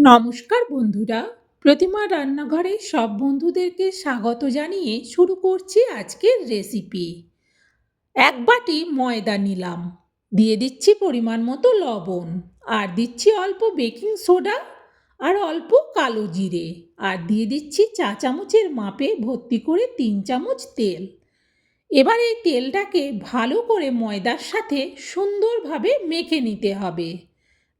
নমস্কার বন্ধুরা, প্রতিমা রান্নাঘরে সব বন্ধুদেরকে স্বাগত জানিয়ে শুরু করছি আজকের রেসিপি। এক বাটি ময়দা নিলাম, দিয়ে দিচ্ছি পরিমাণ মতো লবণ, আর দিচ্ছি অল্প বেকিং সোডা আর অল্প কালো জিরে, আর দিয়ে দিচ্ছি চা চামচের মাপে ভর্তি করে 3 চামচ তেল। এবার এই তেলটাকে ভালো করে ময়দার সাথে সুন্দরভাবে মেখে নিতে হবে।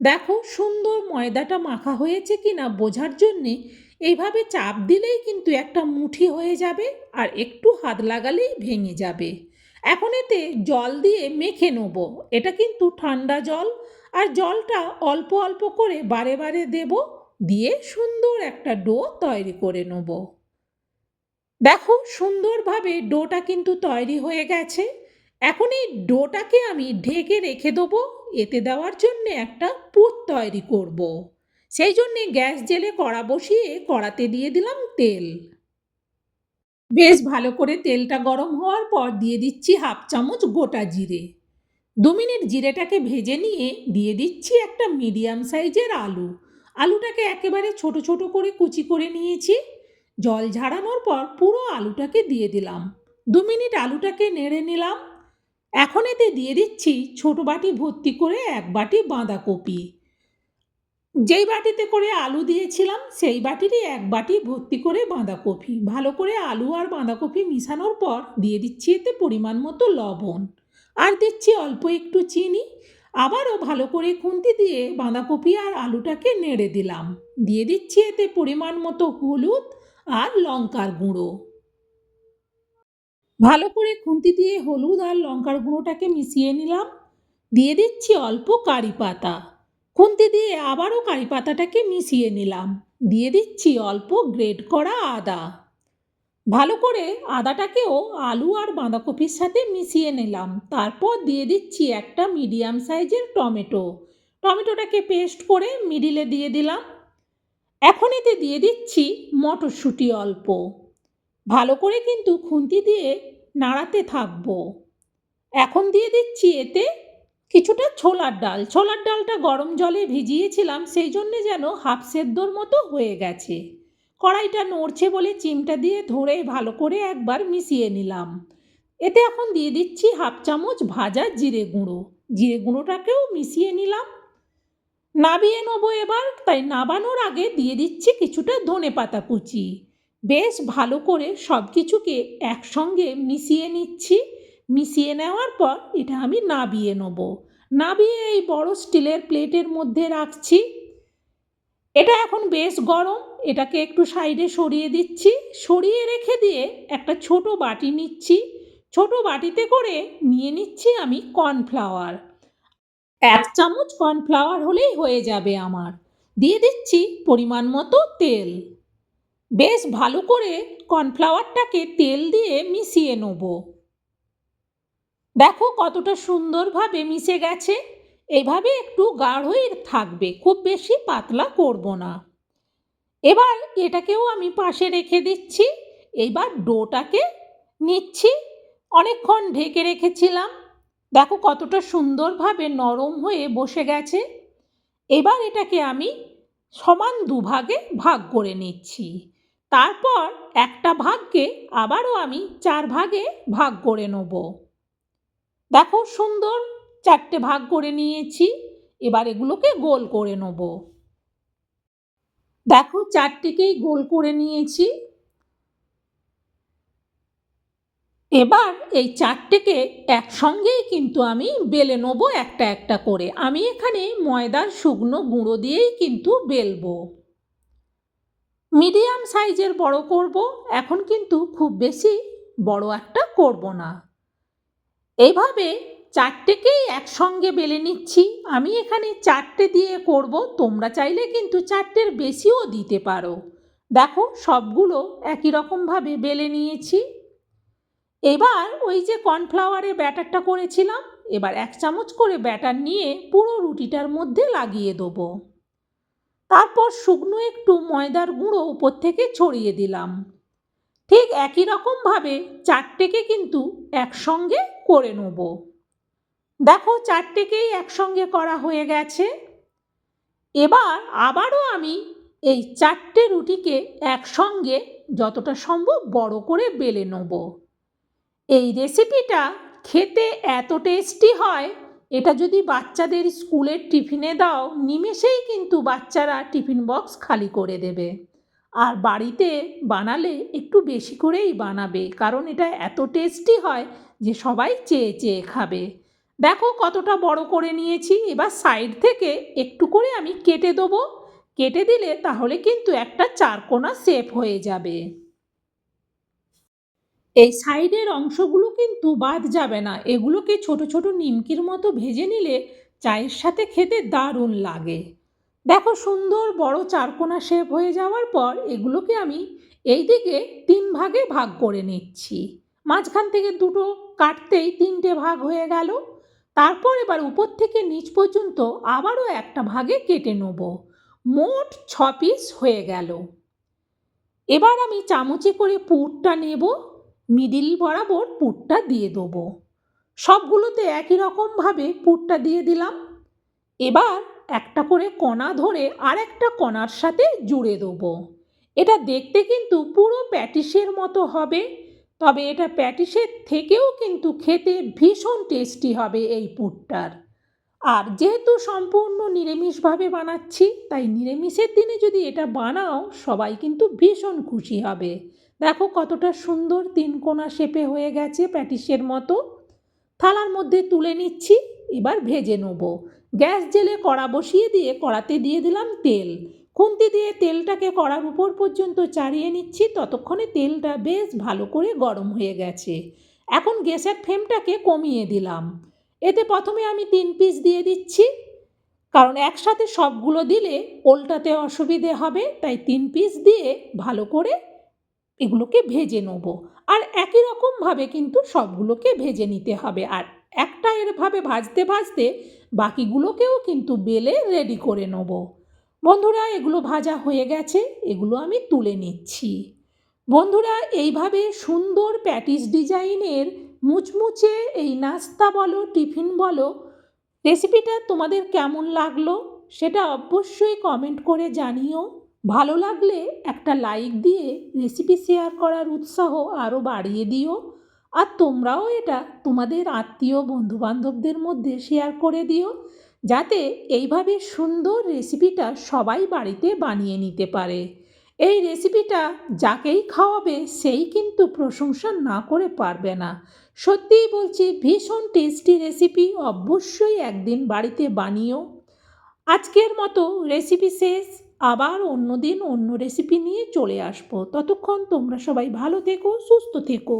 দেখো সুন্দর ময়দাটা মাখা হয়েছে কিনা বোঝার জন্যে এইভাবে চাপ দিলেই কিন্তু একটা মুঠি হয়ে যাবে, আর একটু হাত লাগালেই ভেঙে যাবে। এখন এতে জল দিয়ে মেখে নেব। এটা কিন্তু ঠান্ডা জল, আর জলটা অল্প অল্প করে বারে বারে দেব, দিয়ে সুন্দর একটা ডো তৈরি করে নেব। দেখো সুন্দরভাবে ডোটা কিন্তু তৈরি হয়ে গেছে। এখন এই ডোটাকে আমি ঢেকে রেখে দেবো, এতে দেওয়ার জন্য একটা পুর তৈরি করব। সেই জন্যে গ্যাস জেলে কড়া বসিয়ে কড়াতে দিয়ে দিলাম তেল। বেশ ভালো করে তেলটা গরম হওয়ার পর দিয়ে দিচ্ছি 1/2 চামচ গোটা জিরে। 2 মিনিট জিরেটাকে ভেজে নিয়ে দিয়ে দিচ্ছি একটা মিডিয়াম সাইজের আলু। আলুটাকে একেবারে ছোট ছোট করে কুচি করে নিয়েছি। জল ঝাড়ানোর পর পুরো আলুটাকে দিয়ে দিলাম। 2 মিনিট আলুটাকে নেড়ে নিলাম। এখন এতে দিয়ে দিচ্ছি ছোট বাটি ভর্তি করে 1 বাটি বাঁধাকপি। যেই বাটিতে করে আলু দিয়েছিলাম সেই বাটিরই 1 বাটি ভর্তি করে বাঁধাকপি। ভালো করে আলু আর বাঁধাকপি মিশানোর পর দিয়ে দিচ্ছি এতে পরিমাণ মতো লবণ, আর দিচ্ছি অল্প একটু চিনি। আবারও ভালো করে খুন্তি দিয়ে বাঁধাকপি আর আলুটাকে নেড়ে দিলাম। দিয়ে দিচ্ছি এতে পরিমাণ মতো হলুদ আর লঙ্কার গুঁড়ো। ভালো করে খুন্তি দিয়ে হলুদ আর লঙ্কার গুঁড়োটাকে মিশিয়ে নিলাম। দিয়ে দিচ্ছি অল্প কারি পাতা। খুন্তি দিয়ে আবারও কারি পাতাটাকে মিশিয়ে নিলাম। দিয়ে দিচ্ছি অল্প গ্রেট করা আদা। ভালো করে আদাটাকেও আলু আর বাঁধাকপির সাথে মিশিয়ে নিলাম। তারপর দিয়ে দিচ্ছি একটা মিডিয়াম সাইজের টমেটো। টমেটোটাকে পেস্ট করে মিডিলে দিয়ে দিলাম। এখন এতে দিয়ে দিচ্ছি মটরশুঁটি অল্প। ভালো করে কিন্তু খুন্তি দিয়ে নাড়াতে থাকবো। এখন দিয়ে দিচ্ছি এতে কিছুটা ছোলার ডাল। ছোলার ডালটা গরম জলে ভিজিয়েছিলাম, সেই জন্যে যেন হাফ সেদ্ধর মতো হয়ে গেছে। কড়াইটা নড়ছে বলে চিমটা দিয়ে ধরে ভালো করে একবার মিশিয়ে নিলাম। এতে এখন দিয়ে দিচ্ছি 1/2 চামচ ভাজা জিরে গুঁড়ো। জিরে গুঁড়োটাকেও মিশিয়ে নিলাম। নাবিয়ে নেবো এবার, তাই নাবানোর আগে দিয়ে দিচ্ছি কিছুটা ধনেপাতা কুচি। বেশ ভালো করে সব কিছুকে একসঙ্গে মিশিয়ে নিচ্ছি। মিশিয়ে নেওয়ার পর এটা আমি নাবিয়ে নেব। নাবিয়ে এই বড় স্টিলের প্লেটের মধ্যে রাখছি। এটা এখন বেশ গরম, এটাকে একটু সাইডে সরিয়ে দিচ্ছি। সরিয়ে রেখে দিয়ে একটা ছোট বাটি নিচ্ছি। ছোট বাটিতে করে নিয়ে নিচ্ছি আমি কর্নফ্লাওয়ার। 1 চামচ কর্নফ্লাওয়ার হলেই হয়ে যাবে আমার। দিয়ে দিচ্ছি পরিমাণ মতো তেল। বেশ ভালো করে কর্নফ্লাওয়ারটাকে তেল দিয়ে মিশিয়ে নেব। দেখো কতটা সুন্দরভাবে মিশে গেছে। এইভাবে একটু গাঢ়ই থাকবে, খুব বেশি পাতলা করব না। এবার এটাকেও আমি পাশে রেখে দিচ্ছি। এইবার ডোটাকে নিচ্ছি। অনেকক্ষণ ঢেকে রেখেছিলাম, দেখো কতটা সুন্দরভাবে নরম হয়ে বসে গেছে। এবার এটাকে আমি সমান দুভাগে ভাগ করে নিচ্ছি। তারপর একটা ভাগকে আবারও আমি 4 ভাগে ভাগ করে নেব। দেখো সুন্দর 4টে ভাগ করে নিয়েছি। এবার এগুলোকে গোল করে নেব। দেখো 4টিকেই গোল করে নিয়েছি। এবার এই 4টেকে একসঙ্গেই কিন্তু আমি বেলে নেব একটা একটা করে। আমি এখানে ময়দার শুকনো গুঁড়ো দিয়েই কিন্তু বেলবো। মিডিয়াম সাইজের বড় করব, এখন কিন্তু খুব বেশি বড় একটা করব না। এইভাবে 4টেকেই একসঙ্গে বেলে নিচ্ছি। আমি এখানে 4টে দিয়ে করব, তোমরা চাইলে কিন্তু 4টের বেশিও দিতে পারো। দেখো সবগুলো একই রকমভাবে বেলে নিয়েছি। এবার ওই যে কর্নফ্লাওয়ারের ব্যাটারটা করেছিলাম, এবার 1 চামচ করে ব্যাটার নিয়ে পুরো রুটিটার মধ্যে লাগিয়ে দেবো। তারপর শুকনো একটু ময়দার গুঁড়ো উপর থেকে ছড়িয়ে দিলাম। ঠিক একই রকমভাবে 4টেকে কিন্তু একসঙ্গে করে নেব। দেখো 4টেকেই একসঙ্গে করা হয়ে গেছে। এবার আবারও আমি এই 4টে রুটিকে একসঙ্গে যতটা সম্ভব বড় করে বেলে নেব। এই রেসিপিটা খেতে এত টেস্টি হয়, এটা যদি বাচ্চাদের স্কুলের টিফিনে দাও নিমেষেই কিন্তু বাচ্চারা টিফিন বক্স খালি করে দেবে। আর বাড়িতে বানালে একটু বেশি করেই বানাবে, কারণ এটা এত টেস্টি হয় যে সবাই চেয়ে চেয়ে খাবে। দেখো কতটা বড় করে নিয়েছি। এবার সাইড থেকে একটু করে আমি কেটে দেবো। কেটে দিলে তাহলে কিন্তু একটা চারকোনা শেপ হয়ে যাবে। এই সাইডের অংশগুলো কিন্তু বাদ যাবে না, এগুলোকে ছোট ছোট নিমকির মতো ভেজে নিলে চায়ের সাথে খেতে দারুণ লাগে। দেখো সুন্দর বড় চারকোনা শেপ হয়ে যাওয়ার পর এগুলোকে আমি এই দিকে 3 ভাগে ভাগ করে নিচ্ছি। মাঝখান থেকে দুটো কাটতেই 3টে ভাগ হয়ে গেল। তারপর এবার উপর থেকে নিচ পর্যন্ত আবারও একটা ভাগে কেটে নেব। মোট 6 পিস হয়ে গেল। এবার আমি চামচে করে পুরটা নেব, মিডিল বরাবর পুরটা দিয়ে দেবো। সবগুলোতে একই রকমভাবে পুরটা দিয়ে দিলাম। এবার একটা করে কণা ধরে আর একটা কণার সাথে জুড়ে দেবো। এটা দেখতে কিন্তু পুরো প্যাটিসের মতো হবে, তবে এটা প্যাটিসের থেকেও কিন্তু খেতে ভীষণ টেস্টি হবে এই পুরটার। আর যেহেতু সম্পূর্ণ নিরামিষভাবে বানাচ্ছি, তাই নিরামিষের দিনে যদি এটা বানাও সবাই কিন্তু ভীষণ খুশি হবে। দেখো কতটা সুন্দর 3 কোণা শেপে হয়ে গেছে প্যাটিসের মতো। থালার মধ্যে তুলে নিচ্ছি। এবার ভেজে নেব। গ্যাস জেলে কড়া বসিয়ে দিয়ে কড়াতে দিয়ে দিলাম তেল। খুন্তি দিয়ে তেলটাকে কড়ার উপর পর্যন্ত চাড়িয়ে নিচ্ছি, ততক্ষণে তেলটা বেশ ভালো করে গরম হয়ে গেছে। এখন গ্যাসের ফ্লেমটাকে কমিয়ে দিলাম। এতে প্রথমে আমি 3 পিস দিয়ে দিচ্ছি, কারণ একসাথে সবগুলো দিলে ওল্টাতে অসুবিধে হবে, তাই 3 পিস দিয়ে ভালো করে এগুলোকে ভেজে নেব। আর একই রকমভাবে কিন্তু সবগুলোকে ভেজে নিতে হবে। আর একটা এরভাবে ভাজতে ভাজতে বাকিগুলোকেও কিন্তু বেলে রেডি করে নেব। বন্ধুরা এগুলো ভাজা হয়ে গেছে, এগুলো আমি তুলে নিচ্ছি। বন্ধুরা এইভাবে সুন্দর প্যাটিস ডিজাইনের মুচমুচে এই নাস্তা বলো টিফিন বলো রেসিপিটা তোমাদের কেমন লাগলো সেটা অবশ্যই কমেন্ট করে জানিও। ভালো লাগলে একটা লাইক দিয়ে রেসিপি শেয়ার করার উৎসাহ আরও বাড়িয়ে দিও। আর তোমরাও এটা তোমাদের আত্মীয় বন্ধুবান্ধবদের মধ্যে শেয়ার করে দিও, যাতে এইভাবে সুন্দর রেসিপিটা সবাই বাড়িতে বানিয়ে নিতে পারে। এই রেসিপিটা যাকেই খাওয়াবে সেই কিন্তু প্রশংসা না করে পারবে না। সত্যিই বলছি ভীষণ টেস্টি রেসিপি, অবশ্যই একদিন বাড়িতে বানিও। আজকের মতো রেসিপি শেষ। আবার অন্য দিন অন্য রেসিপি নিয়ে চলে আসবো। ততক্ষণ তোমরা সবাই ভালো থেকো, সুস্থ থেকো।